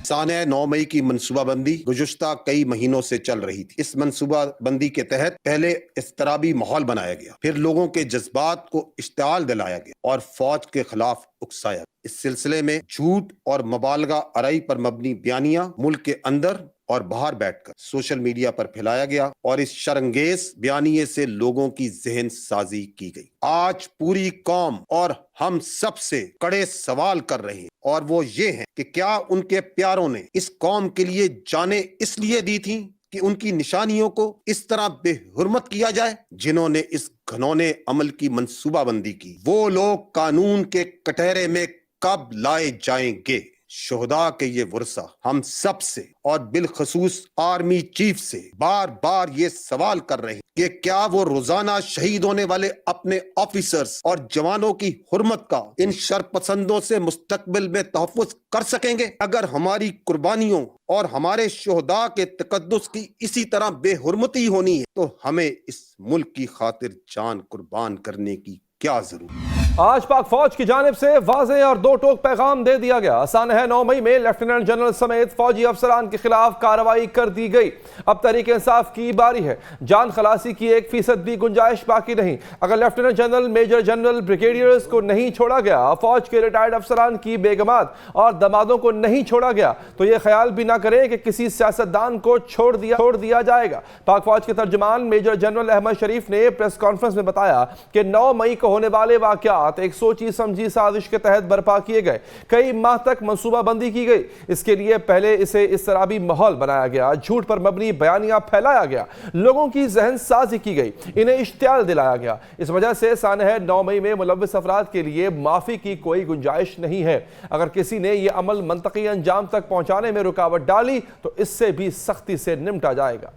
سانحہ 9 مئی کی منصوبہ بندی گزشتہ کئی مہینوں سے چل رہی تھی۔ اس منصوبہ بندی کے تحت پہلے اضطرابی ماحول بنایا گیا، پھر لوگوں کے جذبات کو اشتعال دلایا گیا اور فوج کے خلاف اکسایا گیا۔ اس سلسلے میں جھوٹ اور مبالغہ آرائی پر مبنی بیانیہ ملک کے اندر اور باہر بیٹھ کر سوشل میڈیا پر پھیلایا گیا اور اس شرانگیز بیانیے سے لوگوں کی ذہن سازی کی گئی۔ آج پوری قوم اور ہم سب سے کڑے سوال کر رہے ہیں، اور وہ یہ ہیں کہ کیا ان کے پیاروں نے اس قوم کے لیے جانیں اس لیے دی تھیں کہ ان کی نشانیوں کو اس طرح بے حرمت کیا جائے؟ جنہوں نے اس گھنونے عمل کی منصوبہ بندی کی، وہ لوگ قانون کے کٹہرے میں کب لائے جائیں گے؟ شہداء کے یہ ورثہ ہم سب سے اور بالخصوص آرمی چیف سے بار بار یہ سوال کر رہے ہیں کہ کیا وہ روزانہ شہید ہونے والے اپنے آفیسرز اور جوانوں کی حرمت کا ان شرپسندوں سے مستقبل میں تحفظ کر سکیں گے؟ اگر ہماری قربانیوں اور ہمارے شہداء کے تقدس کی اسی طرح بے حرمتی ہونی ہے تو ہمیں اس ملک کی خاطر جان قربان کرنے کی کیا ضرورت ہے؟ آج پاک فوج کی جانب سے واضح اور دو ٹوک پیغام دے دیا گیا۔ سانحہ 9 مئی میں لیفٹیننٹ جنرل سمیت فوجی افسران کے خلاف کارروائی کر دی گئی۔ اب تحریک انصاف کی باری ہے۔ جان خلاصی کی 1% بھی گنجائش باقی نہیں۔ اگر lieutenant general, major general, brigadiers کو نہیں چھوڑا گیا، فوج کے ریٹائرڈ افسران کی بیگمات اور دمادوں کو نہیں چھوڑا گیا تو یہ خیال بھی نہ کریں کہ کسی سیاستدان کو چھوڑ دیا جائے گا۔ پاک فوج کے ترجمان میجر جنرل احمد شریف نے پریس کانفرنس میں بتایا کہ 9 مئی کو ہونے والے واقعات ایک سوچی سمجھی سازش کے تحت برپا کیے گئے۔ کئی ماہ تک منصوبہ بندی کی گئی۔ اس کے لیے پہلے اسے اضطرابی ماحول بنایا گیا، جھوٹ پر مبنی بیانیہ پھیلایا گیا، لوگوں کی ذہن سازی کی گئی، انہیں اشتعال دلایا گیا۔ اس وجہ سے سانحہ 9 مئی میں ملوث افراد کے لیے معافی کی کوئی گنجائش نہیں ہے۔ اگر کسی نے یہ عمل منطقی انجام تک پہنچانے میں رکاوٹ ڈالی تو اس سے بھی سختی سے نمٹا جائے گا۔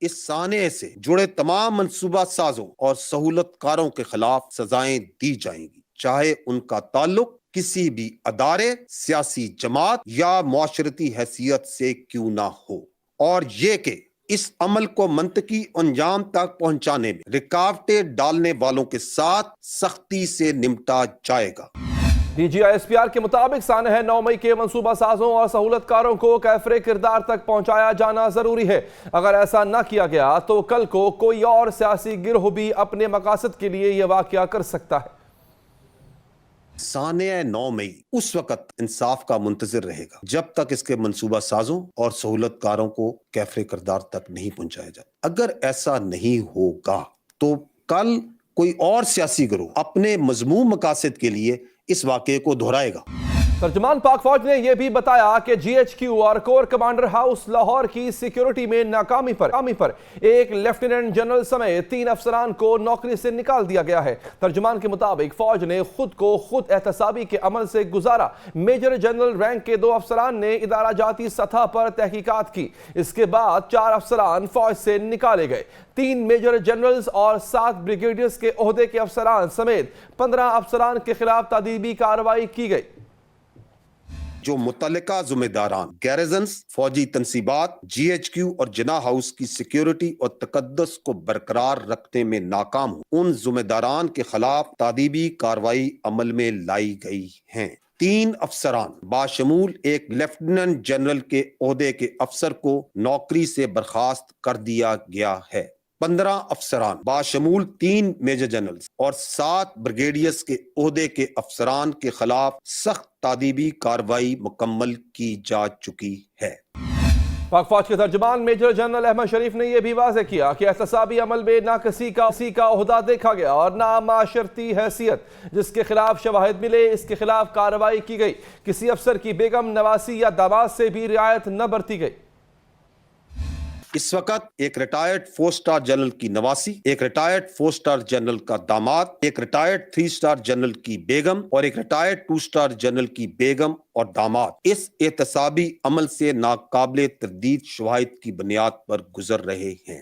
اس سانحے سے جڑے تمام منصوبہ سازوں اور سہولت کاروں کے خلاف سزائیں دی جائیں گی، چاہے ان کا تعلق کسی بھی ادارے، سیاسی جماعت یا معاشرتی حیثیت سے کیوں نہ ہو، اور یہ کہ اس عمل کو منطقی انجام تک پہنچانے میں رکاوٹیں ڈالنے والوں کے ساتھ سختی سے نمٹا جائے گا۔ D G I S P R کے مطابق سانحہ 9 مئی کے منصوبہ سازوں اور سہولت کاروں کو کیفر کردار تک پہنچایا جانا ضروری ہے۔ اگر ایسا نہ کیا گیا تو کل کو کوئی اور سیاسی گروہ بھی اپنے مقاصد کے لیے یہ واقعہ کر سکتا ہے۔ سانحہ 9 مئی اس وقت انصاف کا منتظر رہے گا جب تک اس کے منصوبہ سازوں اور سہولت کاروں کو کیفر کردار تک نہیں پہنچایا جائے۔ اگر ایسا نہیں ہوگا تو کل کوئی اور سیاسی گروہ اپنے مذموم مقاصد کے لیے اس واقعے کو دہرائے گا۔ ترجمان پاک فوج نے یہ بھی بتایا کہ جی ایچ کیو اور کور کمانڈر ہاؤس لاہور کی سیکیورٹی میں ناکامی پر ایک لیفٹیننٹ جنرل سمیت 3 افسران کو نوکری سے نکال دیا گیا ہے۔ ترجمان کے مطابق فوج نے خود کو خود احتسابی کے عمل سے گزارا۔ میجر جنرل رینک کے 2 افسران نے ادارہ جاتی سطح پر تحقیقات کی۔ اس کے بعد 4 افسران فوج سے نکالے گئے۔ 3 میجر جنرلز اور 7 بریگیڈیئرز کے عہدے کے افسران سمیت 15 افسران کے خلاف تادیبی کارروائی کی گئی۔ جو متعلقہ ذمہ داران گیرزنز، فوجی تنصیبات، جی ایچ کیو اور جناح ہاؤس کی سیکیورٹی اور تقدس کو برقرار رکھنے میں ناکام ہوں، ان ذمہ داران کے خلاف تادیبی کارروائی عمل میں لائی گئی ہیں۔ 3 افسران باشمول ایک لیفٹیننٹ جنرل کے عہدے کے افسر کو نوکری سے برخاست کر دیا گیا ہے۔ 15 افسران باشمول 3 میجر جنرلز اور 7 بریگیڈیئرز کے عہدے کے افسران کے خلاف سخت تادیبی کارروائی مکمل کی جا چکی ہے۔ پاک فوج کے ترجمان میجر جنرل احمد شریف نے یہ بھی واضح کیا کہ احتسابی عمل میں نہ کسی کا عہدہ دیکھا گیا اور نہ معاشرتی حیثیت۔ جس کے خلاف شواہد ملے اس کے خلاف کارروائی کی گئی۔ کسی افسر کی بیگم، نواسی یا داماد سے بھی رعایت نہ برتی گئی۔ اس وقت ایک ریٹائرڈ 4 سٹار جنرل کی نواسی، ایک ریٹائرڈ 4 سٹار جنرل کا داماد، ایک ریٹائرڈ 3 سٹار جنرل کی بیگم اور ایک ریٹائرڈ 2 سٹار جنرل کی بیگم اور داماد اس احتسابی عمل سے ناقابل تردید شواہد کی بنیاد پر گزر رہے ہیں۔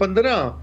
15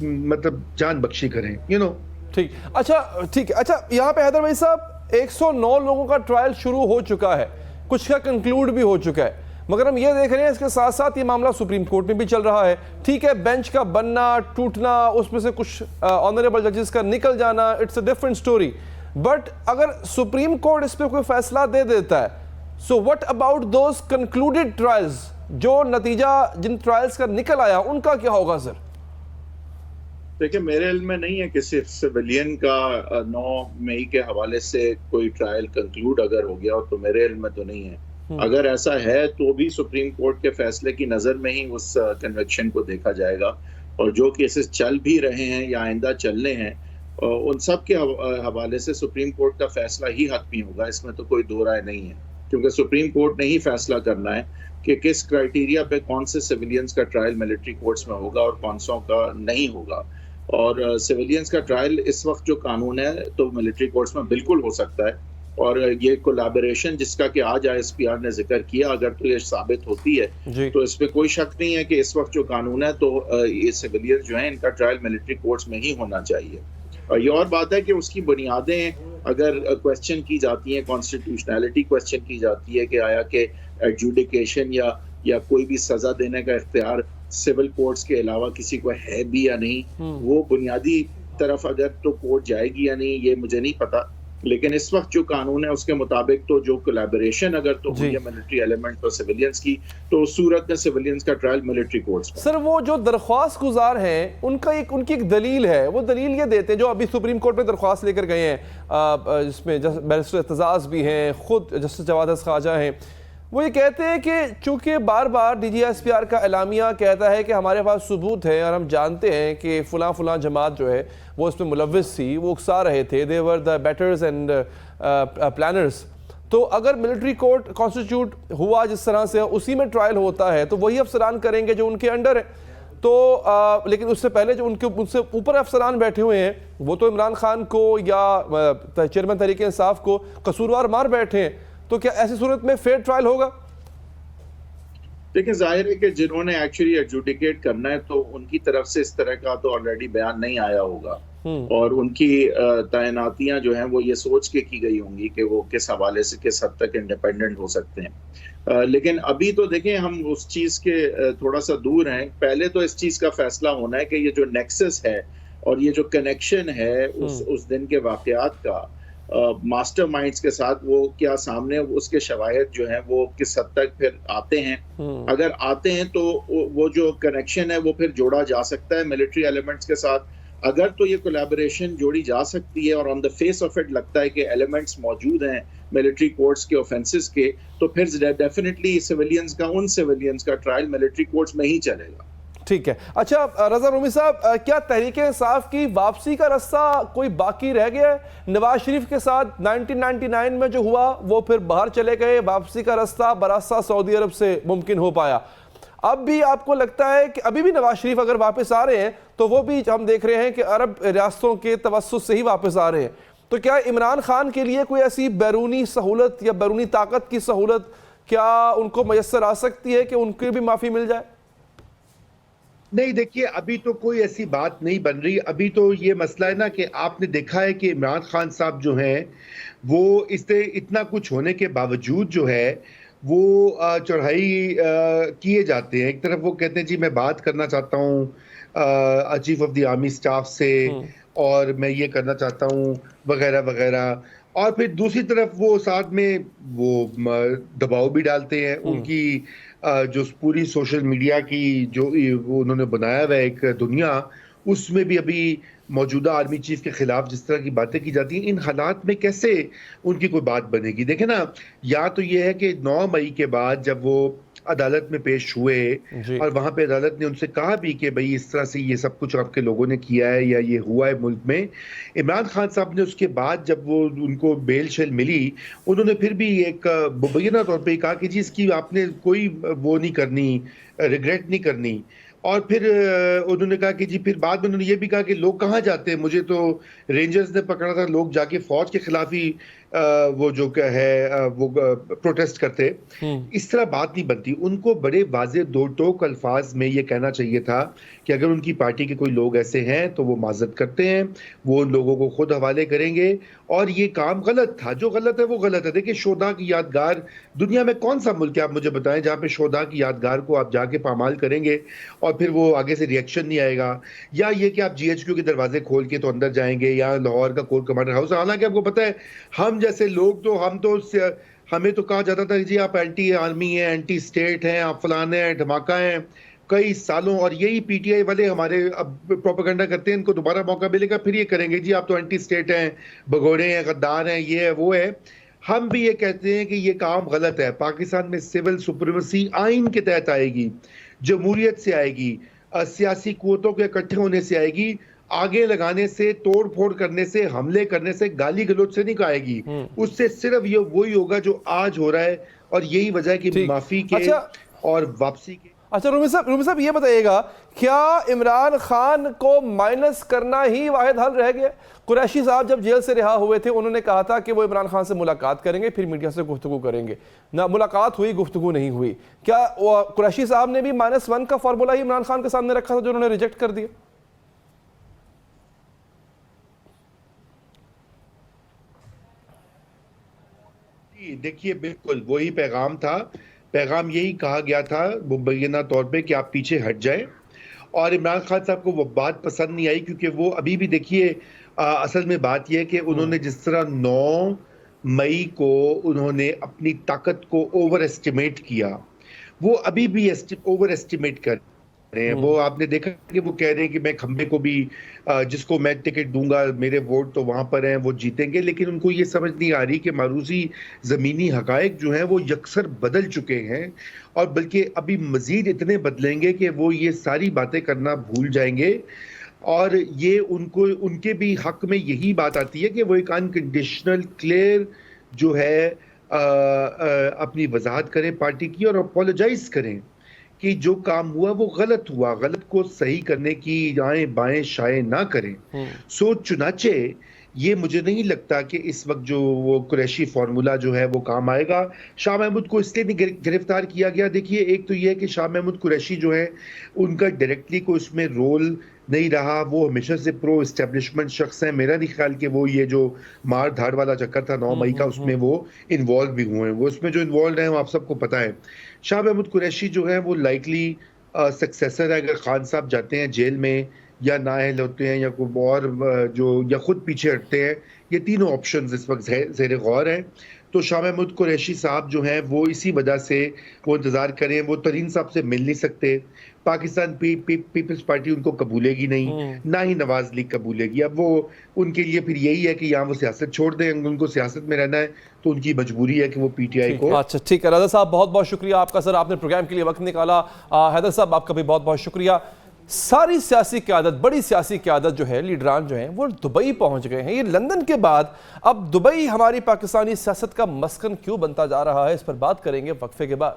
مطلب جان بخشی کریں ٹھیک ٹھیک ہے. اچھا یہاں پہ حیدر بھائی صاحب 109 لوگوں کا ٹرائل شروع ہو چکا ہے, کچھ کا کنکلوڈ بھی ہو چکا ہے, مگر ہم یہ دیکھ رہے ہیں اس کے ساتھ ساتھ یہ معاملہ سپریم کورٹ میں بھی چل رہا ہے. ٹھیک ہے, بینچ کا بننا ٹوٹنا, اس میں سے کچھ آنریبل ججز کا نکل جانا, it's a different story. But اگر سپریم کورٹ اس پہ کوئی فیصلہ دے دیتا ہے, so what about those concluded trials, جو نتیجہ جن ٹرائلز کا نکل آیا ان کا کیا ہوگا سر؟ دیکھیں میرے علم میں نہیں ہے کہ صرف سویلین کا 9 مئی کے حوالے سے کوئی ٹرائل کنکلوڈ اگر ہو گیا ہو, تو میرے علم میں تو نہیں ہے. اگر ایسا ہے تو بھی سپریم کورٹ کے فیصلے کی نظر میں ہی اس کنوکشن کو دیکھا جائے گا, اور جو کیسز چل بھی رہے ہیں یا آئندہ چلنے ہیں ان سب کے حوالے سے سپریم کورٹ کا فیصلہ ہی حتمی ہوگا. اس میں تو کوئی دو رائے نہیں ہے, کیونکہ سپریم کورٹ نے ہی فیصلہ کرنا ہے کہ کس کرائیٹیریا پہ کون سے سویلینز کا ٹرائل ملٹری کورٹس میں ہوگا اور کون سوں کا نہیں ہوگا. اور سویلینز کا ٹرائل اس وقت جو قانون ہے تو ملٹری کورٹس میں بالکل ہو سکتا ہے, اور یہ کولیبریشن جس کا کہ آج ISPR نے ذکر کیا, اگر تو یہ ثابت ہوتی ہے تو اس پہ کوئی شک نہیں ہے کہ اس وقت جو قانون ہے تو یہ سویلینز جو ہیں ان کا ٹرائل ملٹری کورٹس میں ہی ہونا چاہیے. اور یہ اور بات ہے کہ اس کی بنیادیں اگر کویسچن کی جاتی ہیں, کانسٹیٹیوشنلٹی کویسچن کی جاتی ہے کہ آیا کہ ایڈجوڈیکیشن یا کوئی بھی سزا دینے کا اختیار سول کورٹس کے علاوہ کسی کو ہے بھی یا نہیں, وہ بنیادی طرف اگر تو کورٹ جائے گی یا نہیں یہ مجھے نہیں پتا. لیکن اس وقت جو قانون ہے اس کے مطابق تو جو کولیبریشن اگر تو ہوئی ہے ملٹری ایلیمنٹ اور سویلینز کی, تو اس صورت میں سویلینز کا ٹرائل ملٹری کورٹس میں. سر وہ جو درخواست گزار ہیں ان کی ایک دلیل ہے, وہ دلیل یہ دیتے ہیں جو ابھی سپریم کورٹ میں درخواست لے کر گئے ہیں, جس میں بیرسٹر اعتزاز بھی ہیں, خود جسٹس جواد خواجہ ہیں, وہ یہ کہتے ہیں کہ چونکہ بار بار DGISPR کا اعلامیہ کہتا ہے کہ ہمارے پاس ثبوت ہے اور ہم جانتے ہیں کہ فلاں جماعت جو ہے وہ اس میں ملوث تھی, وہ اکسا رہے تھے, they were the betters and planners, تو اگر ملٹری کورٹ کانسٹیٹیوٹ ہوا جس طرح سے اسی میں ٹرائل ہوتا ہے تو وہی افسران کریں گے جو ان کے انڈر ہیں. تو لیکن اس سے پہلے جو ان سے اوپر افسران بیٹھے ہوئے ہیں وہ تو عمران خان کو یا چیئرمین تحریک انصاف کو قصوروار مار بیٹھے ہیں, تو کیا ایسی صورت میں فیئر ٹرائل ہوگا؟ دیکھیں ظاہر ہے کہ جنہوں نے ایکچولی ایڈجوڈیکیٹ کرنا ہے تو ان کی طرف سے اس طرح کا تو آلریڈی بیان نہیں آیا ہوگا, اور ان کی تعیناتیاں جو ہیں وہ یہ سوچ کے کی گئی ہوں گی کہ وہ کس حوالے سے کس حد تک انڈیپینڈنٹ ہو سکتے ہیں. لیکن ابھی تو دیکھیں ہم اس چیز کے تھوڑا سا دور ہیں. پہلے تو اس چیز کا فیصلہ ہونا ہے کہ یہ جو نیکسس ہے اور یہ جو کنیکشن ہے اس دن کے واقعات کا ماسٹر مائنڈز کے ساتھ, وہ کیا سامنے اس کے شواہد جو ہیں وہ کس حد تک پھر آتے ہیں. اگر آتے ہیں تو وہ جو کنیکشن ہے وہ پھر جوڑا جا سکتا ہے ملٹری ایلیمنٹس کے ساتھ. اگر تو یہ کولیبریشن جوڑی جا سکتی ہے اور آن دا فیس آف اٹ لگتا ہے کہ ایلیمنٹس موجود ہیں ملٹری کورٹس کے اوفینسز کے, تو پھر ڈیفینیٹلی ان سویلینز کا ٹرائل ملٹری کورٹس میں ہی چلے گا. ٹھیک ہے. اچھا رضا رومی صاحب, کیا تحریک انصاف کی واپسی کا رستہ کوئی باقی رہ گیا ہے؟ نواز شریف کے ساتھ 1999 میں جو ہوا وہ پھر باہر چلے گئے, واپسی کا رستہ براستہ سعودی عرب سے ممکن ہو پایا. اب بھی آپ کو لگتا ہے کہ ابھی بھی نواز شریف اگر واپس آ رہے ہیں تو وہ بھی ہم دیکھ رہے ہیں کہ عرب ریاستوں کے توسط سے ہی واپس آ رہے ہیں, تو کیا عمران خان کے لیے کوئی ایسی بیرونی سہولت یا بیرونی طاقت کی سہولت کیا ان کو میسر آ سکتی ہے کہ ان کی بھی معافی مل جائے؟ نہیں دیکھیے, ابھی تو کوئی ایسی بات نہیں بن رہی. ابھی تو یہ مسئلہ ہے نا کہ آپ نے دیکھا ہے کہ عمران خان صاحب جو ہیں وہ اتنا کچھ ہونے کے باوجود جو ہے وہ چڑھائی کیے جاتے ہیں. ایک طرف وہ کہتے ہیں جی میں بات کرنا چاہتا ہوں chief of the army staff سے اور میں یہ کرنا چاہتا ہوں وغیرہ وغیرہ, اور پھر دوسری طرف وہ ساتھ میں وہ دباؤ بھی ڈالتے ہیں. ان کی جو پوری سوشل میڈیا کی جو وہ انہوں نے بنایا ہوا ایک دنیا, اس میں بھی ابھی موجودہ آرمی چیف کے خلاف جس طرح کی باتیں کی جاتی ہیں, ان حالات میں کیسے ان کی کوئی بات بنے گی؟ دیکھیں نا, یا تو یہ ہے کہ 9 مئی کے بعد جب وہ عدالت میں پیش ہوئے اور وہاں پہ عدالت نے ان سے کہا بھی کہ بھئی اس طرح سے یہ سب کچھ آپ کے لوگوں نے کیا ہے یا یہ ہوا ہے ملک میں, عمران خان صاحب نے اس کے بعد جب وہ ان کو بیل شیل ملی انہوں نے پھر بھی ایک مبینہ طور پہ کہا کہ جی اس کی آپ نے کوئی وہ نہیں کرنی, ریگریٹ نہیں کرنی. اور پھر انہوں نے کہا کہ جی پھر بعد میں انہوں نے یہ بھی کہا کہ لوگ کہاں جاتے ہیں, مجھے تو رینجرز نے پکڑا تھا, لوگ جا کے فوج کے خلاف ہی وہ جو ہے وہ پروٹیسٹ کرتے. اس طرح بات نہیں بنتی. ان کو بڑے واضح دو ٹوک الفاظ میں یہ کہنا چاہیے تھا کہ اگر ان کی پارٹی کے کوئی لوگ ایسے ہیں تو وہ معذرت کرتے ہیں, وہ ان لوگوں کو خود حوالے کریں گے, اور یہ کام غلط تھا. جو غلط ہے وہ غلط ہے. دیکھیں شہداء کی یادگار, دنیا میں کون سا ملک ہے آپ مجھے بتائیں جہاں پہ شہداء کی یادگار کو آپ جا کے پامال کریں گے اور پھر وہ آگے سے ریئیکشن نہیں آئے گا, یا یہ کہ آپ GHQ کے دروازے کھول کے تو اندر جائیں گے, یا لاہور کا کور کمانڈر ہاؤس. حالانکہ آپ کو پتہ ہے ہم جیسے لوگ تو ہمیں تو کہا جاتا تھا جی آپ اینٹی آرمی ہیں, اینٹی اسٹیٹ ہیں, آپ فلان ہیں, دھماکہ ہیں کئی سالوں, اور یہی PTI والے ہمارے اب پروپیگنڈا کرتے ہیں, ان کو دوبارہ موقع ملے گا پھر یہ کریں گے جی آپ تو اینٹی اسٹیٹ ہیں, بگوڑے ہیں, غدار ہیں, یہ ہے وہ ہے. ہم بھی یہ کہتے ہیں کہ یہ کام غلط ہے. پاکستان میں سول سپریمیسی آئین کے تحت آئے گی, جمہوریت سے آئے گی, سیاسی قوتوں کے اکٹھے ہونے سے آئے گی, آگے لگانے سے, توڑ پھوڑ کرنے سے, حملے کرنے سے, گالی گلوچ سے نہیں آئے گی. اس سے صرف یہ وہی ہوگا جو آج ہو رہا ہے, اور یہی وجہ ہے کہ معافی کے اور واپسی کے. اچھا رومی صاحب یہ بتائیے گا, کیا عمران خان کو مائنس کرنا ہی واحد حل رہ گیا؟ قریشی صاحب جب جیل سے رہا ہوئے تھے انہوں نے کہا تھا کہ وہ عمران خان سے ملاقات کریں گے, پھر میڈیا سے گفتگو کریں گے. نہ ملاقات ہوئی, گفتگو نہیں ہوئی. کیا قریشی صاحب نے بھی -1 کا فارمولہ ہی عمران خان کے سامنے رکھا تھا جو انہوں نے ریجیکٹ کر دیا؟ دیکھیے بالکل وہی پیغام تھا. پیغام یہی کہا گیا تھا مبینہ طور پہ کہ آپ پیچھے ہٹ جائیں, اور عمران خان صاحب کو وہ بات پسند نہیں آئی, کیونکہ وہ ابھی بھی دیکھیے اصل میں بات یہ ہے کہ انہوں نے جس طرح 9 مئی کو انہوں نے اپنی طاقت کو اوور ایسٹیمیٹ کیا, وہ ابھی بھی اوور ایسٹیمیٹ کر رہے ہیں. وہ آپ نے دیکھا کہ وہ کہہ رہے ہیں کہ میں کھمبے کو بھی جس کو میں ٹکٹ دوں گا میرے ووٹ تو وہاں پر ہیں وہ جیتیں گے, لیکن ان کو یہ سمجھ نہیں آ رہی کہ معروضی زمینی حقائق جو ہیں وہ یکسر بدل چکے ہیں, اور بلکہ ابھی مزید اتنے بدلیں گے کہ وہ یہ ساری باتیں کرنا بھول جائیں گے. اور یہ ان کے بھی حق میں یہی بات آتی ہے کہ وہ ایک انکنڈیشنل کلیئر جو ہے اپنی وضاحت کریں پارٹی کی, اور اپولوجائز کریں کہ جو کام ہوا وہ غلط ہوا, غلط کو صحیح کرنے کی دائیں بائیں شائیں نہ کریں. چنانچہ یہ مجھے نہیں لگتا کہ اس وقت جو وہ قریشی فارمولہ جو ہے وہ کام آئے گا. شاہ محمود کو اس لیے نہیں گرفتار کیا گیا, دیکھیے ایک تو یہ ہے کہ شاہ محمود قریشی جو ہے ان کا ڈائریکٹلی کوئی اس میں رول نہیں رہا, وہ ہمیشہ سے پرو اسٹیبلشمنٹ شخص ہیں. میرا نہیں خیال کہ وہ یہ جو مار دھاڑ والا چکر تھا 9 مئی کا اس میں وہ انوالو بھی ہوئے ہیں. وہ اس میں جو انوالوڈ ہیں وہ آپ سب کو پتہ ہے. شاہ محمود قریشی جو ہے وہ لائکلی سکسیسر ہے. اگر خان صاحب جاتے ہیں جیل میں یا نااہل ہوتے ہیں یا کوئی اور جو یا خود پیچھے ہٹتے ہیں, یہ تینوں آپشنز اس وقت زیر غور ہیں. تو شاہ محمود قریشی صاحب جو ہیں وہ اسی وجہ سے وہ انتظار کریں. وہ ترین صاحب سے مل نہیں سکتے, پاکستان پیپلز پارٹی ان کو قبولے گی نہیں, نہ ہی نواز لیگ قبولے گی. اب وہ ان کے لیے پھر یہی ہے کہ یہاں وہ سیاست چھوڑ دیں, ان کو سیاست میں رہنا ہے تو ان کی مجبوری ہے کہ وہ PTI کو. اچھا ٹھیک ہے رضا صاحب, بہت بہت شکریہ آپ کا سر, آپ نے پروگرام کے لیے وقت نکالا. حیدر صاحب آپ کا بھی بہت بہت شکریہ. ساری سیاسی قیادت, بڑی سیاسی قیادت جو ہے, لیڈران جو ہیں وہ دبئی پہنچ گئے ہیں. یہ لندن کے بعد اب دبئی ہماری پاکستانی سیاست کا مسکن کیوں بنتا جا رہا ہے, اس پر بات کریں گے وقفے کے بعد.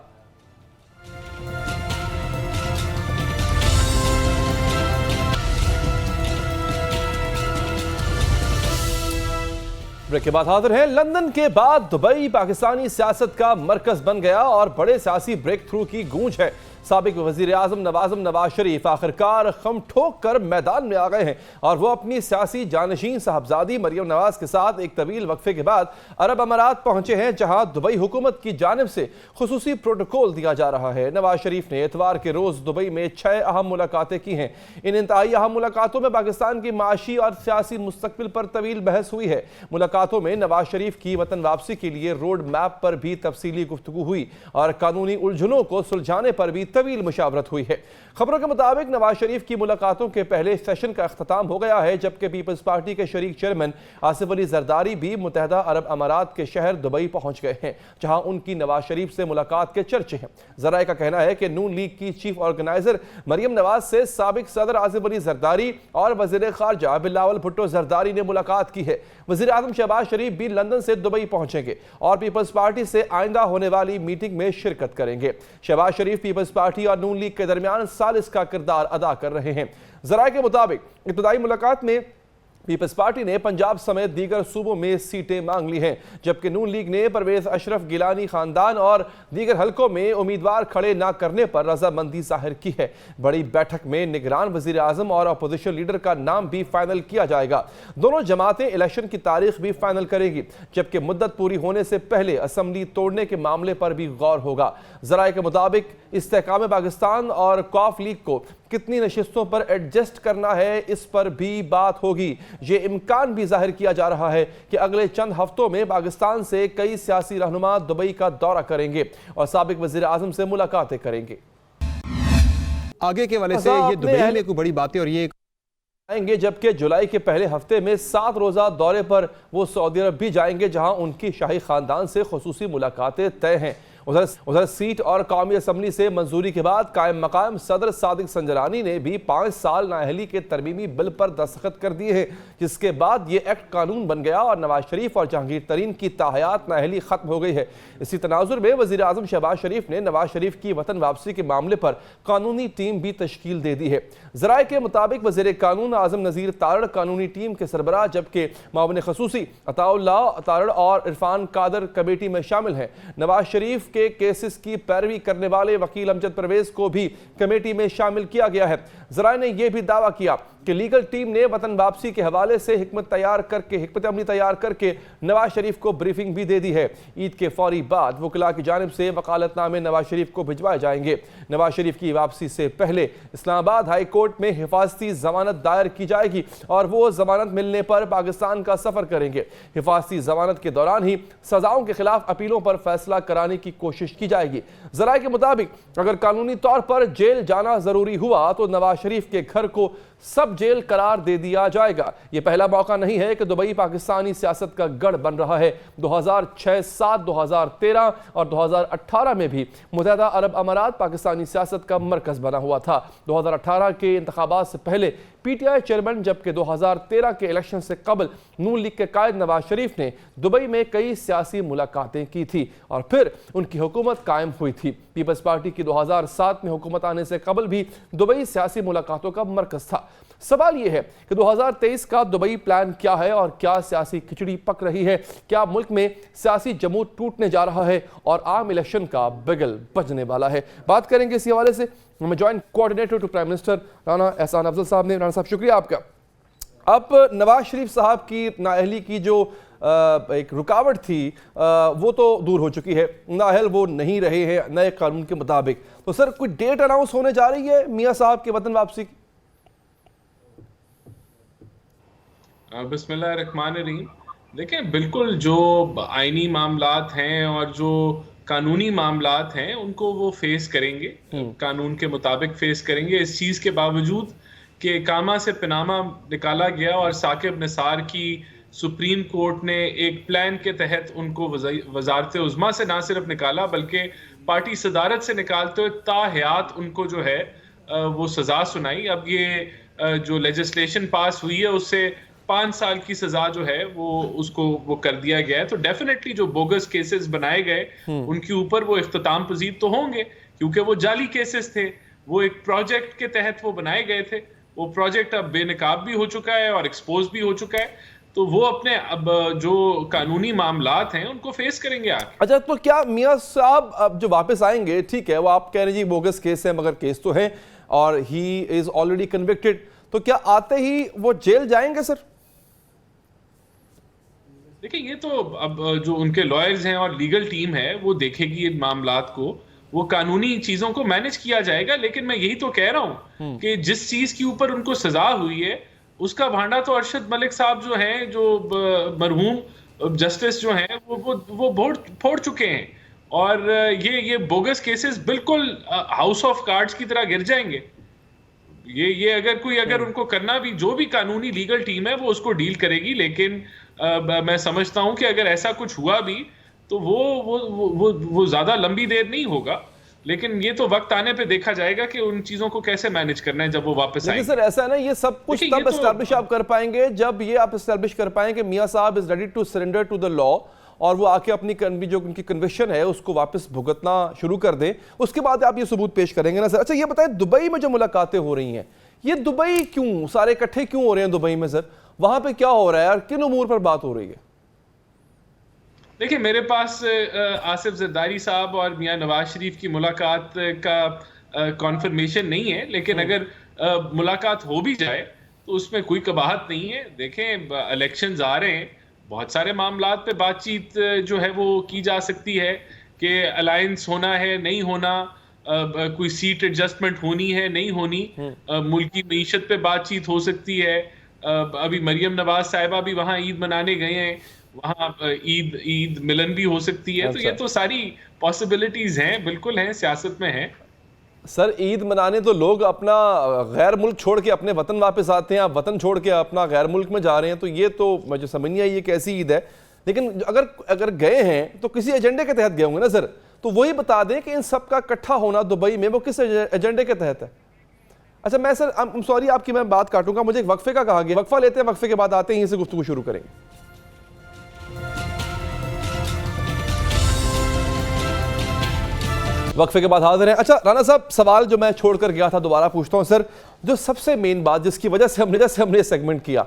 بریک کے بعد حاضر ہیں. لندن کے بعد دبئی پاکستانی سیاست کا مرکز بن گیا اور بڑے سیاسی بریک تھرو کی گونج ہے. سابق وزیر اعظم نواز شریف آخرکار خم ٹھوک کر میدان میں آ گئے ہیں اور وہ اپنی سیاسی جانشین صاحبزادی مریم نواز کے ساتھ ایک طویل وقفے کے بعد عرب امارات پہنچے ہیں, جہاں دبئی حکومت کی جانب سے خصوصی پروٹوکول دیا جا رہا ہے. نواز شریف نے اتوار کے روز دبئی میں 6 اہم ملاقاتیں کی ہیں. ان انتہائی اہم ملاقاتوں میں پاکستان کی معاشی اور سیاسی مستقبل پر طویل بحث ہوئی ہے. ملاقاتوں میں نواز شریف کی وطن واپسی کے لیے روڈ میپ پر بھی تفصیلی گفتگو ہوئی اور قانونی الجھنوں کو سلجھانے پر بھی طویل مشاورت ہوئی ہے. خبروں کے مطابق نواز شریف کی ملاقاتوں کے پہلے سیشن کا اختتام ہو گیا ہے, جبکہ پیپلز پارٹی کے شریک چیئرمین آصف علی زرداری بھی متحدہ عرب امارات کے شہر دبئی پہنچ گئے ہیں, جہاں ان کی نواز شریف سے ملاقات کے چرچے ہیں. ذرائع کا کہنا ہے کہ نون لیگ کی چیف آرگنائزر مریم نواز سے سابق صدر آصف علی زرداری اور وزیر خارجہ بلاول بھٹو زرداری نے ملاقات کی ہے. وزیر اعظم شہباز شریف بھی لندن سے دبئی پہنچیں گے اور پیپلز پارٹی سے آئندہ ہونے والی میٹنگ میں شرکت کریں گے. شہباز شریف پیپلز پارٹی اور نون لیگ کے درمیان ثالث کا کردار ادا کر رہے ہیں. ذرائع کے مطابق ابتدائی ملاقات میں پیپلز پارٹی نے پنجاب سمیت دیگر صوبوں میں سیٹیں مانگ لی ہیں، جبکہ نون لیگ نے پرویز اشرف گیلانی خاندان اور دیگر حلقوں میں امیدوار کھڑے نہ کرنے پر رضامندی ظاہر کی ہے۔ بڑی بیٹھک میں نگران وزیر اعظم اور اپوزیشن لیڈر کا نام بھی فائنل کیا جائے گا۔ دونوں جماعتیں الیکشن کی تاریخ بھی فائنل کرے گی، جبکہ مدت پوری ہونے سے پہلے اسمبلی توڑنے کے معاملے پر بھی غور ہوگا۔ ذرائع کے مطابق استحکام پاکستان اور قوف لیگ کو کتنی نشستوں پر ایڈجسٹ کرنا ہے، اس پر بھی بات ہوگی۔ یہ امکان بھی ظاہر کیا جا رہا ہے کہ اگلے چند ہفتوں میں پاکستان سے کئی سیاسی رہنما دبئی کا دورہ کریں گے اور سابق وزیر اعظم سے ملاقاتیں کریں گے۔ آگے کے والے سے یہ دبئی میں کوئی بڑی باتیں اور یہ آئیں گے، جبکہ جولائی کے پہلے ہفتے میں 7 روزہ دورے پر وہ سعودی عرب بھی جائیں گے، جہاں ان کی شاہی خاندان سے خصوصی ملاقاتیں طے ہیں۔ ادھر سیٹ اور قومی اسمبلی سے منظوری کے بعد قائم مقام صدر صادق سنجرانی نے بھی 5 سال نااہلی کے ترمیمی بل پر دستخط کر دیے ہیں، جس کے بعد یہ ایکٹ قانون بن گیا اور نواز شریف اور جہانگیر ترین کی تاحیات نااہلی ختم ہو گئی ہے۔ اسی تناظر میں وزیر اعظم شہباز شریف نے نواز شریف کی وطن واپسی کے معاملے پر قانونی ٹیم بھی تشکیل دے دی ہے۔ ذرائع کے مطابق وزیر قانون اعظم نذیر تارڑ قانونی ٹیم کے سربراہ، جبکہ معاون خصوصی عطاء اللہ تارڑ اور عرفان قادر کمیٹی میں شامل ہیں۔ نواز شریف کے کیسز کی پیروی کرنے والے وکیل امجد پرویز کو بھی کمیٹی میں شامل کیا گیا ہے۔ ذرائع نے یہ بھی دعویٰ کیا کہ لیگل ٹیم نے وطن واپسی کے حوالے سے حکمت عملی تیار کر کے نواز شریف کو بریفنگ بھی دے دی ہے۔ عید کے فوری بعد وکلاء کی جانب سے وکالت نامے نواز شریف کو بھجوائے جائیں گے۔ نواز شریف کی واپسی سے پہلے اسلام آباد ہائی کورٹ میں حفاظتی ضمانت دائر کی جائے گی اور وہ ضمانت ملنے پر پاکستان کا سفر کریں گے۔ حفاظتی ضمانت کے دوران ہی سزاؤں کے خلاف اپیلوں پر فیصلہ کرانے کی کوشش کی جائے گی۔ ذرائع کے مطابق اگر قانونی طور پر جیل جانا ضروری ہوا تو نواز شریف کے گھر کو سب جیل قرار دے دیا جائے گا۔ یہ پہلا موقع نہیں ہے کہ دبئی پاکستانی سیاست کا گڑھ بن رہا ہے۔ 2006، 7، 2013 اور 2018 میں بھی متحدہ عرب امارات پاکستانی سیاست کا مرکز بنا ہوا تھا۔ 2018 کے انتخابات سے پہلے پی ٹی آئی چیئرمین، جبکہ 2013 کے الیکشن سے قبل نون لیگ کے قائد نواز شریف نے دبئی میں کئی سیاسی ملاقاتیں کی تھی اور پھر ان کی حکومت قائم ہوئی تھی۔ پیپلز پارٹی کی 2007 میں حکومت آنے سے قبل بھی دبئی سیاسی ملاقاتوں کا مرکز تھا۔ سوال یہ ہے کہ 2023 کا دبئی پلان کیا ہے اور کیا سیاسی کھچڑی پک رہی ہے؟ کیا ملک میں سیاسی جمود ٹوٹنے جا رہا ہے اور عام الیکشن کا بگل بجنے والا ہے؟ بات کریں گے اسی حوالے سے ہمیں joint coordinator to prime minister Rana Ahsan Afzal صاحب نے۔ رانا صاحب شکریہ آپ کا۔ اب نواز شریف صاحب کی نااہلی کی جو ایک رکاوٹ تھی وہ تو دور ہو چکی ہے، نااہل وہ نہیں رہے ہیں نئے قانون کے مطابق، تو سر کوئی ڈیٹ اناؤنس ہونے جا رہی ہے میاں صاحب کے وطن واپسی کی؟ بسم اللہ الرحمن الرحیم۔ دیکھیں، بالکل جو آئینی معاملات ہیں اور جو قانونی معاملات ہیں ان کو وہ فیس کریں گے، قانون کے مطابق فیس کریں گے۔ اس چیز کے باوجود کہ کاما سے پناما نکالا گیا اور ثاقب نثار کی سپریم کورٹ نے ایک پلان کے تحت ان کو وزارت عظمیٰ سے نہ صرف نکالا بلکہ پارٹی صدارت سے نکالتے ہوئے تا حیات ان کو جو ہے وہ سزا سنائی۔ اب یہ جو لیجسلیشن پاس ہوئی ہے اس سے 5 سال کی سزا جو ہے وہ کر دیا گیا ہے۔ تو ڈیفینیٹلی جو بوگس کیسز بنائے گئے ان کے اوپر وہ اختتام پذیر تو ہوں گے، کیونکہ وہ جعلی کیسز تھے، وہ ایک پروجیکٹ کے تحت وہ بنائے گئے تھے۔ وہ پروجیکٹ اب بے نقاب بھی ہو چکا ہے اور ایکسپوز بھی ہو چکا ہے، تو وہ اپنے اب جو قانونی معاملات ہیں ان کو فیس کریں گے آگے۔ اچھا، تو کیا میاں صاحب اب جو واپس آئیں گے، ٹھیک ہے وہ آپ کہہ رہے ہیں جی بوگس کیس ہے، مگر کیس تو ہے اور ہی از آلریڈی کنوکٹڈ، تو کیا آتے ہی وہ جیل جائیں گے سر؟ دیکھیں، یہ تو اب جو ان کے لائرز ہیں اور لیگل ٹیم ہے وہ دیکھے گی ان معاملات کو، وہ قانونی چیزوں کو مینج کیا جائے گا۔ لیکن میں یہی تو کہہ رہا ہوں کہ جس چیز کے اوپر ان کو سزا ہوئی ہے اس کا بھانڈا تو ارشد ملک صاحب جو ہیں، جو مرحوم جسٹس جو ہیں، وہ پھوڑ چکے ہیں، اور یہ بوگس کیسز بالکل ہاؤس آف کارڈز کی طرح گر جائیں گے۔ یہ اگر ان کو کرنا بھی، جو بھی قانونی لیگل ٹیم ہے وہ اس کو ڈیل کرے گی، لیکن میں سمجھتا ہوں کہ اگر ایسا کچھ ہوا بھی تو وہ زیادہ لمبی دیر نہیں ہوگا، لیکن یہ تو وقت آنے پہ دیکھا جائے گا کہ ان چیزوں کو کیسے مینج کرنا ہے جب وہ واپس آئیں گے۔ سر ایسا ہے نا، یہ سب کچھ تب اسٹیبلش آپ کر پائیں گے جب یہ آپ اسٹیبلش کر پائیں کہ میاں صاحب is ready to surrender to the law, اور وہ آ کے اپنی جو ان کی کنوکشن ہے اس کو واپس بھگتنا شروع کر دیں، اس کے بعد آپ یہ ثبوت پیش کریں گے نا سر۔ اچھا یہ بتائیں، دبئی میں جو ملاقاتیں ہو رہی ہیں، یہ دبئی کیوں سارے اکٹھے کیوں ہو رہے ہیں دبئی میں سر؟ وہاں پہ کیا ہو رہا ہے اور کن امور پر بات ہو رہی ہے؟ دیکھیں میرے پاس آصف زرداری صاحب اور میاں نواز شریف کی ملاقات کا کانفرمیشن نہیں ہے، لیکن اگر ملاقات ہو بھی جائے تو اس میں کوئی قباحت نہیں ہے. دیکھیں الیکشنز آ رہے ہیں، بہت سارے معاملات پہ بات چیت جو ہے وہ کی جا سکتی ہے کہ الائنس ہونا ہے نہیں ہونا، کوئی سیٹ ایڈجسٹمنٹ ہونی ہے نہیں ہونی، ملکی معیشت پہ بات چیت ہو سکتی ہے. ابھی مریم نواز صاحبہ بھی وہاں عید منانے گئے ہیں، وہاں عید ملن بھی ہو سکتی ہے. تو یہ تو ساری پاسبلٹیز ہیں، بالکل ہیں، سیاست میں ہیں. سر عید منانے تو لوگ اپنا غیر ملک چھوڑ کے اپنے وطن واپس آتے ہیں، آپ وطن چھوڑ کے اپنا غیر ملک میں جا رہے ہیں، تو یہ تو مجھے سمجھ نہیں آئی یہ کیسی عید ہے. لیکن اگر گئے ہیں تو کسی ایجنڈے کے تحت گئے ہوں گے نا سر، تو وہی بتا دیں کہ ان سب کا اکٹھا ہونا دبئی میں وہ کس ایجنڈے کے تحت ہے. اچھا میں سر سوری آپ کی میں بات کاٹوں گا، مجھے ایک وقفے کا کہا گیا، وقفہ لیتے ہیں، وقفے کے بعد آتے ہیں، یہیں سے گفتگو شروع کریں گے. وقفے کے بعد حاضر ہیں. اچھا رانا صاحب، سوال جو میں چھوڑ کر گیا تھا دوبارہ پوچھتا ہوں سر. جو سب سے مین بات جس کی وجہ سے ہم نے سیگمنٹ کیا،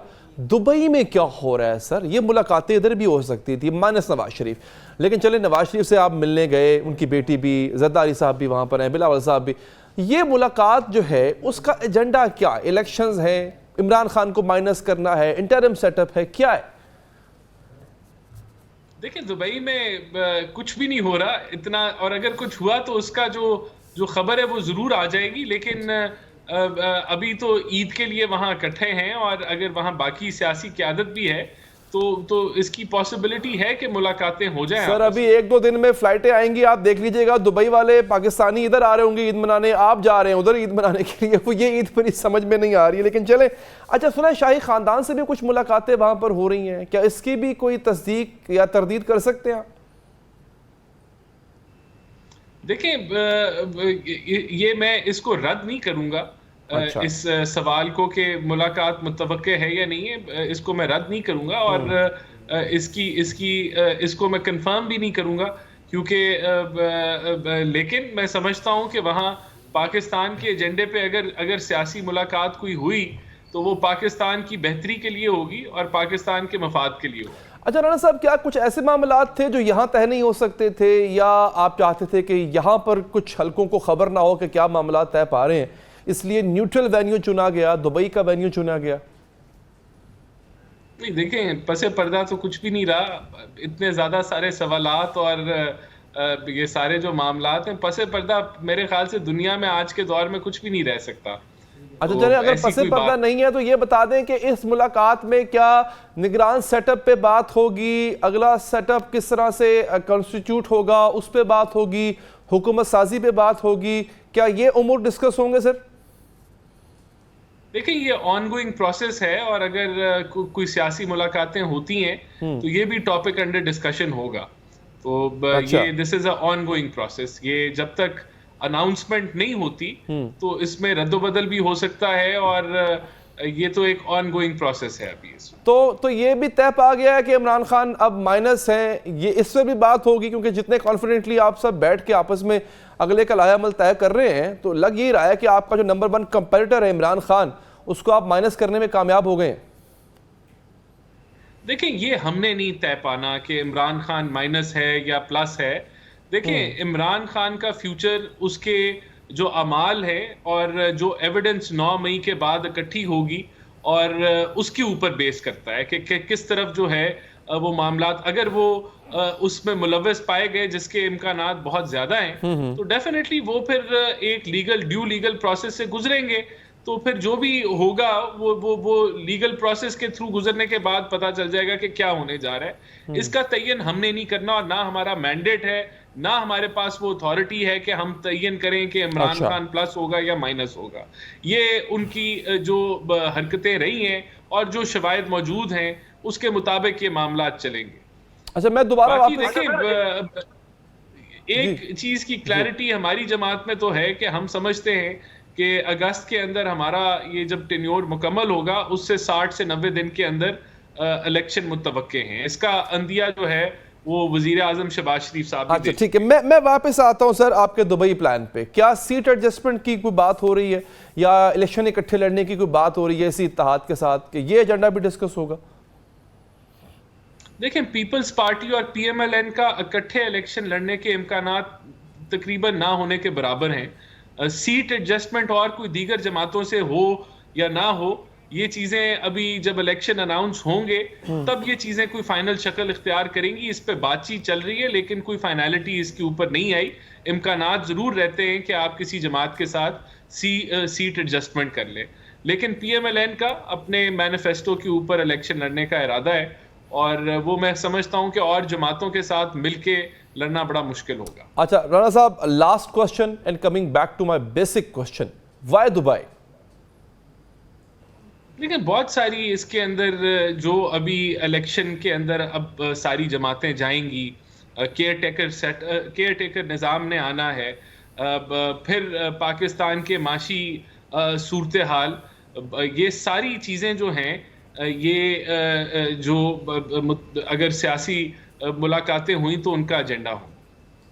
دبئی میں کیا ہو رہا ہے سر؟ یہ ملاقاتیں ادھر بھی ہو سکتی تھی مائنس نواز شریف، لیکن چلیں نواز شریف سے آپ ملنے گئے، ان کی بیٹی بھی، زرداری صاحب بھی وہاں پر ہیں، بلاول صاحب بھی. یہ ملاقات جو ہے اس کا ایجنڈا کیا؟ الیکشنز ہیں، عمران خان کو مائنس کرنا ہے، انٹرم سیٹ اپ ہے، کیا ہے؟ دیکھیں دبئی میں کچھ بھی نہیں ہو رہا اتنا، اور اگر کچھ ہوا تو اس کا جو خبر ہے وہ ضرور آ جائے گی. لیکن ابھی تو عید کے لیے وہاں اکٹھے ہیں، اور اگر وہاں باقی سیاسی قیادت بھی ہے تو اس کی پاسبلٹی ہے کہ ملاقاتیں ہو جائیں. سر ابھی 1-2 دن میں فلائٹیں آئیں گی، آپ دیکھ لیجئے گا، دبئی والے پاکستانی ادھر آ رہے ہوں گے عید منانے، آپ جا رہے ہیں ادھر عید منانے کے لیے. وہ یہ عید میری سمجھ میں نہیں آ رہی ہے، لیکن چلیں. اچھا سنا شاہی خاندان سے بھی کچھ ملاقاتیں وہاں پر ہو رہی ہیں، کیا اس کی بھی کوئی تصدیق یا تردید کر سکتے ہیں آپ؟ دیکھیں یہ میں اس کو رد نہیں کروں گا، اس سوال کو کہ ملاقات متوقع ہے یا نہیں ہے، اس کو میں رد نہیں کروں گا، اور اس کو میں کنفرم بھی نہیں کروں گا، کیونکہ لیکن میں سمجھتا ہوں کہ وہاں پاکستان کے ایجنڈے پہ اگر سیاسی ملاقات کوئی ہوئی تو وہ پاکستان کی بہتری کے لیے ہوگی اور پاکستان کے مفاد کے لیے ہوگی. اچھا رانا صاحب، کیا کچھ ایسے معاملات تھے جو یہاں طے نہیں ہو سکتے تھے، یا آپ چاہتے تھے کہ یہاں پر کچھ حلقوں کو خبر نہ ہو کہ کیا معاملات طے پا رہے ہیں، اس لیے نیوٹرل وینیو چنا گیا، دبئی کا وینیو چنا گیا؟ نہیں دیکھیں پس پردہ تو کچھ بھی نہیں رہا، اتنے زیادہ سارے سوالات اور یہ سارے جو معاملات ہیں، پس پردہ میرے خیال سے دنیا میں آج کے دور میں کچھ بھی نہیں رہ سکتا. اچھا چلیں، اگر پس پردہ نہیں ہے تو یہ بتا دیں کہ اس ملاقات میں کیا نگران سیٹ اپ پہ بات ہوگی، اگلا سیٹ اپ کس طرح سے کنسٹیٹیوٹ ہوگا اس پہ بات ہوگی، حکومت سازی پہ بات ہوگی، کیا یہ امور ڈسکس ہوں گے سر؟ دیکھیں یہ آن گوئنگ پروسیس ہے، اور اگر کوئی سیاسی ملاقاتیں ہوتی ہیں تو یہ بھی ٹاپک انڈر ڈسکشن ہوگا. تو یہ دس از اے آن گوئنگ پروسیس، یہ جب تک اناؤنسمنٹ نہیں ہوتی تو اس میں رد و بدل بھی ہو سکتا ہے، اور یہ تو ایک آن گوئنگ پروسیس ہے ابھی. تو یہ بھی طے پا گیا ہے کہ عمران خان اب مائنس ہیں، یہ اس سے بھی بات ہوگی، کیونکہ جتنے کانفیڈنٹلی آپ سب بیٹھ کے آپس میں اگلے کا لائحہ عمل طے کر رہے ہیں تو لگ یہ رہا ہے کہ آپ کا جو نمبر 1 کمپیٹیٹر ہے عمران خان، اس کو آپ مائنس کرنے میں کامیاب ہو گئے ہیں. دیکھیں یہ ہم نے نہیں طے پانا کہ عمران خان مائنس ہے یا پلس ہے. دیکھیں عمران خان کا فیوچر اس کے جو اعمال ہے اور جو ایویڈنس 9 مئی کے بعد اکٹھی ہوگی اور اس کے اوپر بیس کرتا ہے کہ کس طرف جو ہے وہ معاملات، اگر وہ اس میں ملوث پائے گئے جس کے امکانات بہت زیادہ ہیں تو ڈیفینیٹلی وہ پھر ایک ڈیو لیگل پروسیس سے گزریں گے. تو پھر جو بھی ہوگا وہ لیگل پروسیس کے تھرو گزرنے کے بعد پتہ چل جائے گا کہ کیا ہونے جا رہا ہے. اس کا تعین ہم نے نہیں کرنا، اور نہ ہمارا مینڈیٹ ہے، نہ ہمارے پاس وہ اتھارٹی ہے کہ ہم تعین کریں کہ عمران خان پلس ہوگا یا مائنس ہوگا. یہ ان کی جو حرکتیں رہی ہیں اور جو شواہد موجود ہیں اس کے مطابق یہ معاملات چلیں گے. اچھا میں دوبارہ دیکھیں ایک چیز کی کلیئرٹی ہماری جماعت میں تو ہے کہ ہم سمجھتے ہیں کہ اگست کے اندر ہمارا یہ جب ٹینیور مکمل ہوگا اس سے 60 سے 90 دن کے اندر الیکشن متوقع ہیں. اس کا اندیہ جو ہے وہ وزیر اعظم شہباز شریف صاحب. اچھا ٹھیک ہے, میں واپس آتا ہوں سر آپ کے دبئی پلان پہ. کیا سیٹ ایڈجسٹمنٹ کی کوئی بات ہو رہی ہے یا الیکشن اکٹھے لڑنے کی کوئی بات ہو رہی ہے اسی اتحاد کے ساتھ کہ یہ ایجنڈا بھی ڈسکس ہوگا؟ دیکھیں, پیپلز پارٹی اور پی ایم ایل این کا اکٹھے الیکشن لڑنے کے امکانات تقریباً نہ ہونے کے برابر ہیں. سیٹ ایڈجسٹمنٹ اور کوئی دیگر جماعتوں سے ہو یا نہ ہو, یہ چیزیں ابھی جب الیکشن اناؤنس ہوں گے تب یہ چیزیں کوئی فائنل شکل اختیار کریں گی. اس پہ بات چیت چل رہی ہے لیکن کوئی فائنالٹی اس کے اوپر نہیں آئی. امکانات ضرور رہتے ہیں کہ آپ کسی جماعت کے ساتھ سیٹ ایڈجسٹمنٹ کر لیں, لیکن پی ایم ایل این کا اپنے مینیفیسٹو کے اوپر الیکشن لڑنے کا ارادہ ہے اور وہ میں سمجھتا ہوں کہ اور جماعتوں کے ساتھ مل کے لڑنا بڑا مشکل ہوگا. اچھا رانا صاحب, last question and coming back to my basic question, why Dubai? لیکن بہت ساری اس کے اندر جو ابھی الیکشن کے اندر اب ساری جماعتیں جائیں گی, کیئر ٹیکر نظام نے آنا ہے, پھر پاکستان کے معاشی صورتحال, یہ ساری چیزیں جو ہیں یہ جو اگر سیاسی ملاقاتیں ہوئیں تو ان کا ایجنڈا ہو.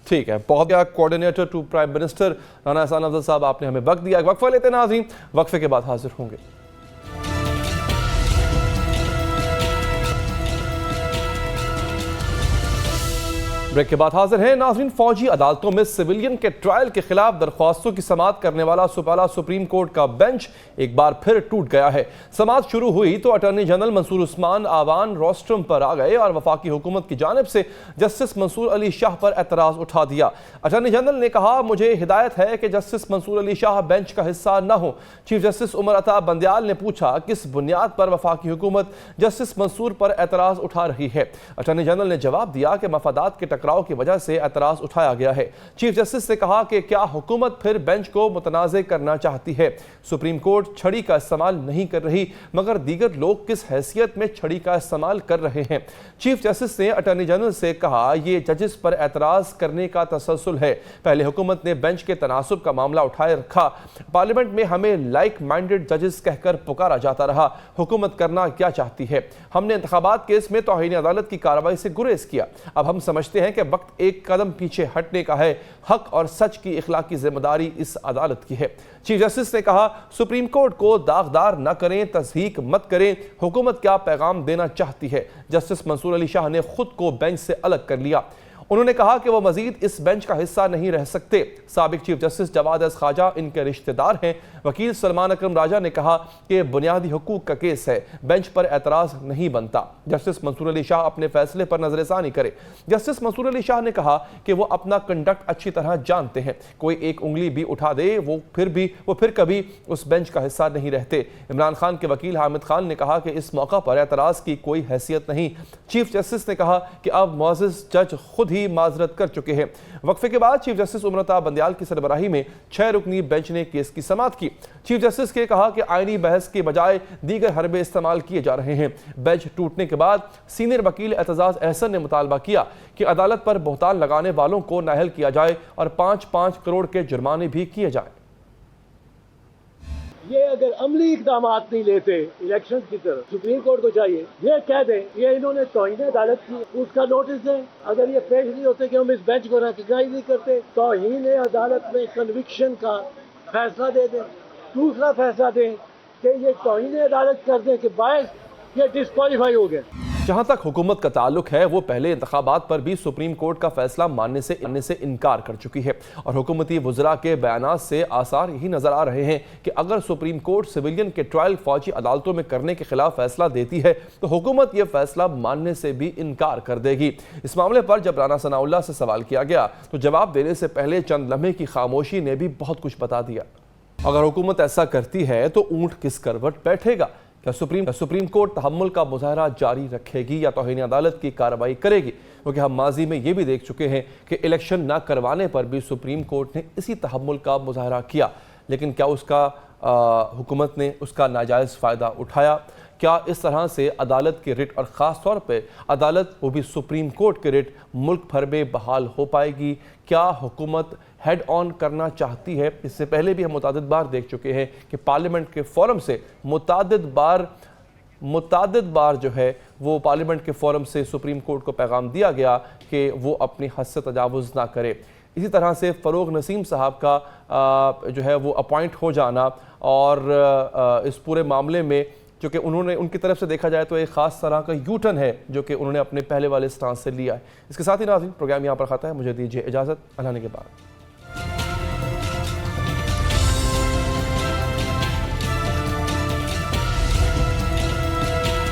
ٹھیک ہے, بہت coordinator to prime minister Rana Ahsan Afzal صاحب, آپ نے ہمیں وقت دیا. وقفہ لیتے ہیں ناظرین, وقفے کے بعد حاضر ہوں گے. بریک کے بعد حاضر ہیں ناظرین. فوجی عدالتوں میں سویلین کے ٹرائل کے خلاف درخواستوں کی سماعت کرنے والا سپالہ سپریم کورٹ کا بینچ ایک بار پھر ٹوٹ گیا ہے. سماعت شروع ہوئی تو اٹارنی جنرل منصور عثمان آوان روسٹرم پر آ گئے اور وفاقی حکومت کی جانب سے جسٹس منصور علی شاہ پر اعتراض اٹھا دیا. اٹارنی جنرل نے کہا, مجھے ہدایت ہے کہ جسٹس منصور علی شاہ بینچ کا حصہ نہ ہو. چیف جسٹس عمر عطا بندیال نے پوچھا, کس بنیاد پر وفاقی حکومت جسٹس منصور پر اعتراض اٹھا رہی ہے؟ اٹارنی جنرل نے جواب دیا کہ مفادات کے ٹکراؤ کی وجہ سے اعتراض اٹھایا گیا ہے. چیف جسٹس نے کہا کہ کیا حکومت پھر بینچ کو متنازع کرنا چاہتی ہے؟ سپریم کورٹ چھڑی کا استعمال نہیں کر رہی, مگر دیگر لوگ کس حیثیت میں چھڑی کا استعمال کر رہے ہیں؟ چیف جسٹس نے اٹارنی جنرل سے کہا, یہ ججز پر اعتراض کرنے کا تسلسل ہے. پہلے حکومت نے بینچ کے تناسب کا معاملہ اٹھائے رکھا, پارلیمنٹ میں ہمیں لائک مائنڈڈ ججز کہہ کر پکارا جاتا رہا. حکومت کرنا کیا چاہتی ہے؟ ہم نے انتخابات کیس میں توہین عدالت کی کارروائی سے گریز کیا. اب ہم سمجھتے ہیں کہ وقت ایک قدم پیچھے ہٹنے کا ہے. حق اور سچ کی اخلاقی ذمہ داری اس عدالت کی ہے. چیف جسٹس نے کہا, سپریم کورٹ کو داغدار نہ کریں, تضحیک مت کریں. حکومت کیا پیغام دینا چاہتی ہے؟ جسٹس منصور علی شاہ نے خود کو بینچ سے الگ کر لیا. انہوں نے کہا کہ وہ مزید اس بینچ کا حصہ نہیں رہ سکتے. سابق چیف جسٹس جواد احمد خواجہ ان کے رشتہ دار ہیں. وکیل سلمان اکرم راجہ نے کہا کہ یہ بنیادی حقوق کا کیس ہے, بینچ پر اعتراض نہیں بنتا. جسٹس منصور علی شاہ اپنے فیصلے پر نظر ثانی کرے. جسٹس منصور علی شاہ نے کہا کہ وہ اپنا کنڈکٹ اچھی طرح جانتے ہیں, کوئی ایک انگلی بھی اٹھا دے وہ پھر کبھی اس بینچ کا حصہ نہیں رہتے. عمران خان کے وکیل حامد خان نے کہا کہ اس موقع پر اعتراض کی کوئی حیثیت نہیں. چیف جسٹس نے کہا کہ اب معزز جج خود ہی معذرت کر چکے ہیں. وقفے کے بعد چیف جسٹس عمر عطا بندیال کی سربراہی میں 6 رکنی بینچ نے کیس کی سماعت کی. چیف جسٹس نے کہا کہ آئینی بحث کے بجائے دیگر حربے استعمال کیے جا رہے ہیں. بینچ ٹوٹنے کے بعد سینئر وکیل اعتزاز احسن نے مطالبہ کیا کہ عدالت پر بہتان لگانے والوں کو نااہل کیا جائے اور 5-5 کروڑ کے جرمانے بھی کیے جائیں. یہ اگر عملی اقدامات نہیں لیتے الیکشن کی طرف, سپریم کورٹ کو چاہیے یہ کہہ دیں یہ انہوں نے توہین عدالت کی, اس کا نوٹس دیں. اگر یہ پیش نہیں ہوتے کہ ہم اس بینچ کو ریکگنائز نہیں کرتے, توہین عدالت میں کنوکشن کا فیصلہ دے دیں. دوسرا فیصلہ دیں کہ یہ توہین عدالت کر دیں کہ باعث یہ ڈسکوالیفائی ہو گئے. جہاں تک حکومت کا تعلق ہے, وہ پہلے انتخابات پر بھی سپریم کورٹ کا فیصلہ ماننے سے انکار کر چکی ہے اور حکومتی وزراء کے بیانات سے آثار یہی نظر آ رہے ہیں کہ اگر سپریم کورٹ سویلین کے ٹرائل فوجی عدالتوں میں کرنے کے خلاف فیصلہ دیتی ہے تو حکومت یہ فیصلہ ماننے سے بھی انکار کر دے گی. اس معاملے پر جب رانا ثناء اللہ سے سوال کیا گیا تو جواب دینے سے پہلے چند لمحے کی خاموشی نے بھی بہت کچھ بتا دیا. اگر حکومت ایسا کرتی ہے تو اونٹ کس کروٹ بیٹھے گا؟ کیا سپریم کورٹ تحمل کا مظاہرہ جاری رکھے گی یا توہین عدالت کی کارروائی کرے گی؟ کیونکہ ہم ماضی میں یہ بھی دیکھ چکے ہیں کہ الیکشن نہ کروانے پر بھی سپریم کورٹ نے اسی تحمل کا مظاہرہ کیا, لیکن کیا اس کا حکومت نے اس کا ناجائز فائدہ اٹھایا؟ کیا اس طرح سے عدالت کی رٹ اور خاص طور پہ عدالت وہ بھی سپریم کورٹ کی رٹ ملک بھر میں بحال ہو پائے گی؟ کیا حکومت ہیڈ آن کرنا چاہتی ہے؟ اس سے پہلے بھی ہم متعدد بار دیکھ چکے ہیں کہ پارلیمنٹ کے فورم سے متعدد بار جو ہے وہ پارلیمنٹ کے فورم سے سپریم کورٹ کو پیغام دیا گیا کہ وہ اپنی حد سے تجاوز نہ کرے۔ اسی طرح سے فروغ نسیم صاحب کا جو ہے وہ اپوائنٹ ہو جانا، اور اس پورے معاملے میں جو کہ انہوں نے ان کی طرف سے دیکھا جائے تو ایک خاص طرح کا یو ٹرن ہے جو کہ انہوں نے اپنے پہلے والے سٹانس سے لیا ہے۔ اس کے ساتھ ہی ناظرین پروگرام یہاں پر ختم ہے، مجھے دیجیے اجازت، اللہ نے کے بعد۔